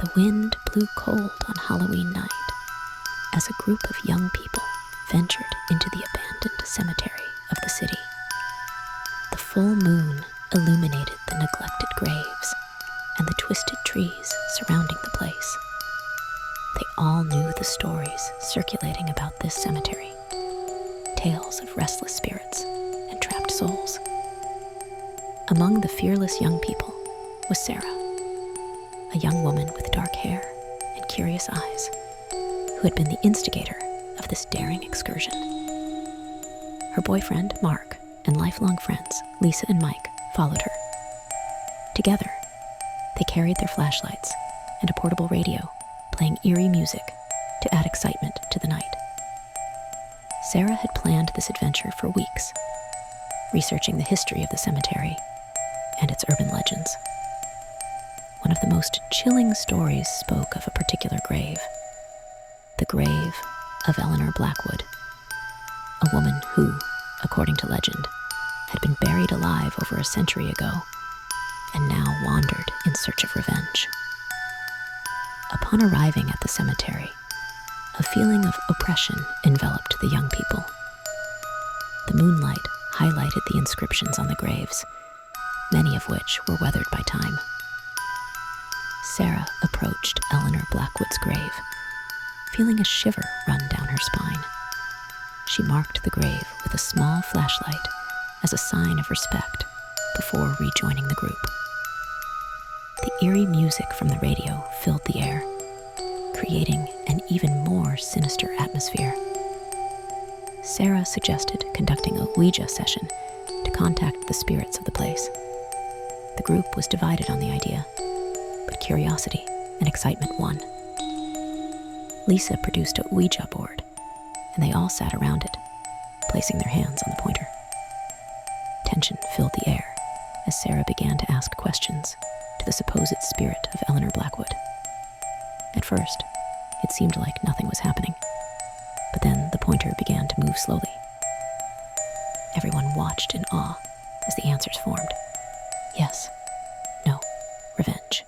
The wind blew cold on Halloween night as a group of young people ventured into the abandoned cemetery of the city. The full moon illuminated the neglected graves and the twisted trees surrounding the place. They all knew the stories circulating about this cemetery, tales of restless spirits and trapped souls. Among the fearless young people was Sarah, a young woman with dark hair and curious eyes, who had been the instigator of this daring excursion. Her boyfriend, Mark, and lifelong friends, Lisa and Mike, followed her. Together, they carried their flashlights and a portable radio, playing eerie music to add excitement to the night. Sarah had planned this adventure for weeks, researching the history of the cemetery and its urban legends. One of the most chilling stories spoke of a particular grave, the grave of Eleanor Blackwood, a woman who, according to legend, had been buried alive over a century ago and now wandered in search of revenge. Upon arriving at the cemetery, a feeling of oppression enveloped the young people. The moonlight highlighted the inscriptions on the graves, many of which were weathered by time. Sarah approached Eleanor Blackwood's grave, feeling a shiver run down her spine. She marked the grave with a small flashlight as a sign of respect before rejoining the group. The eerie music from the radio filled the air, creating an even more sinister atmosphere. Sarah suggested conducting a Ouija session to contact the spirits of the place. The group was divided on the idea, but curiosity and excitement won. Lisa produced a Ouija board, and they all sat around it, placing their hands on the pointer. Tension filled the air as Sarah began to ask questions to the supposed spirit of Eleanor Blackwood. At first, it seemed like nothing was happening, but then the pointer began to move slowly. Everyone watched in awe as the answers formed. Yes, no, revenge.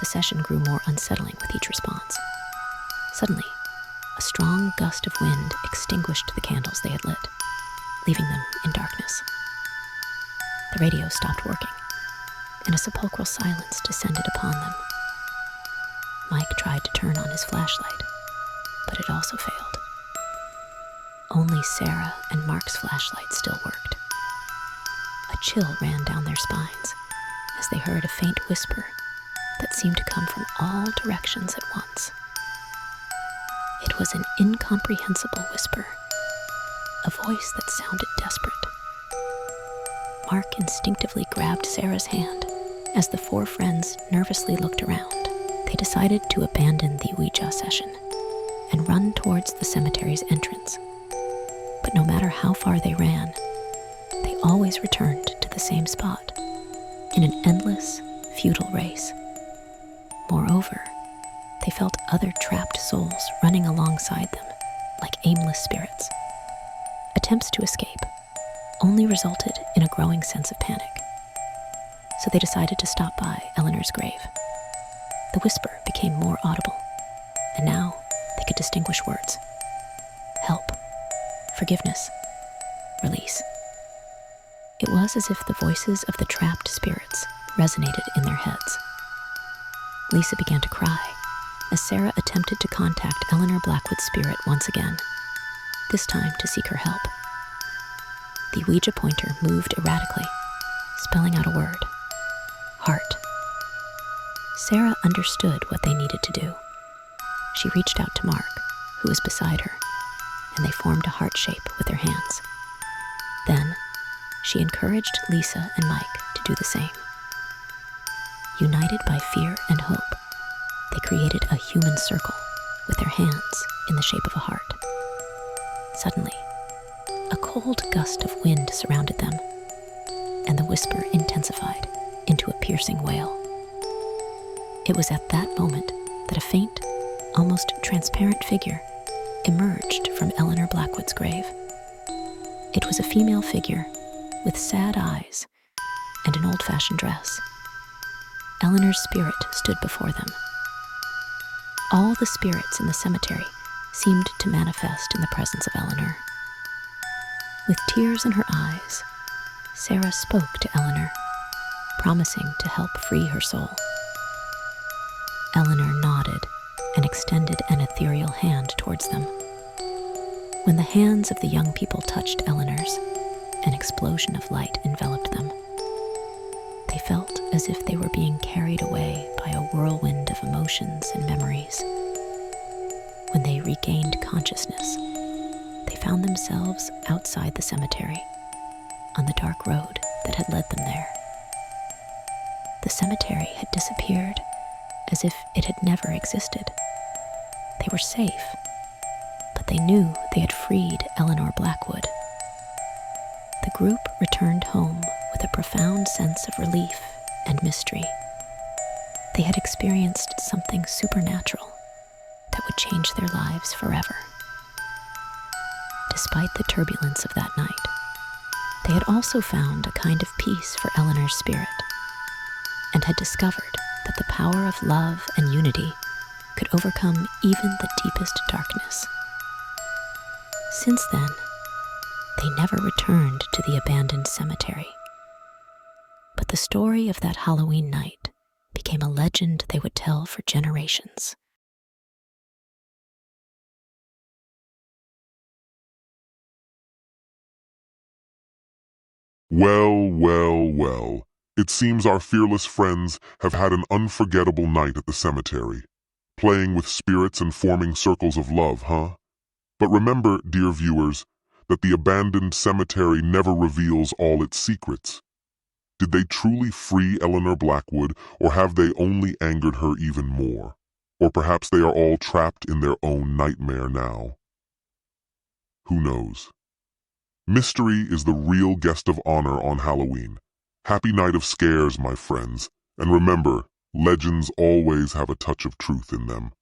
The session grew more unsettling with each response. Suddenly, a strong gust of wind extinguished the candles they had lit, leaving them in darkness. The radio stopped working, and a sepulchral silence descended upon them. Mike tried to turn on his flashlight, but it also failed. Only Sarah and Mark's flashlight still worked. A chill ran down their spines as they heard a faint whisper that seemed to come from all directions at once. It was an incomprehensible whisper, a voice that sounded desperate. Mark instinctively grabbed Sarah's hand as the four friends nervously looked around. They decided to abandon the Ouija session and run towards the cemetery's entrance. But no matter how far they ran, they always returned to the same spot, in an endless, futile race. Moreover, they felt other trapped souls running alongside them, like aimless spirits. Attempts to escape only resulted in a growing sense of panic, so they decided to stop by Eleanor's grave. The whisper became more audible, and now they could distinguish words: help, forgiveness, release. It was as if the voices of the trapped spirits resonated in their heads. Lisa began to cry as Sarah attempted to contact Eleanor Blackwood's spirit once again, this time to seek her help. The Ouija pointer moved erratically, spelling out a word: heart. Sarah understood what they needed to do. She reached out to Mark, who was beside her, and they formed a heart shape with their hands. Then, she encouraged Lisa and Mike to do the same. United by fear and hope, they created a human circle with their hands in the shape of a heart. Suddenly, a cold gust of wind surrounded them, and the whisper intensified into a piercing wail. It was at that moment that a faint, almost transparent figure emerged from Eleanor Blackwood's grave. It was a female figure with sad eyes and an old-fashioned dress. Eleanor's spirit stood before them. All the spirits in the cemetery seemed to manifest in the presence of Eleanor. With tears in her eyes, Sarah spoke to Eleanor, promising to help free her soul. Eleanor nodded and extended an ethereal hand towards them. When the hands of the young people touched Eleanor's, an explosion of light enveloped them. They felt as if they were being carried away by a whirlwind of emotions and memories. When they regained consciousness, they found themselves outside the cemetery, on the dark road that had led them there. The cemetery had disappeared, as if it had never existed. They were safe, but they knew they had freed Eleanor Blackwood. The group returned home with a profound sense of relief and mystery. They had experienced something supernatural that would change their lives forever. Despite the turbulence of that night, they had also found a kind of peace for Eleanor's spirit, and had discovered that the power of love and unity could overcome even the deepest darkness. Since then, they never returned to the abandoned cemetery. But the story of that Halloween night became a legend they would tell for generations. Well, well, well. It seems our fearless friends have had an unforgettable night at the cemetery, playing with spirits and forming circles of love, huh? But remember, dear viewers, that the abandoned cemetery never reveals all its secrets. Did they truly free Eleanor Blackwood, or have they only angered her even more? Or perhaps they are all trapped in their own nightmare now. Who knows? Mystery is the real guest of honor on Halloween. Happy night of scares, my friends. And remember, legends always have a touch of truth in them.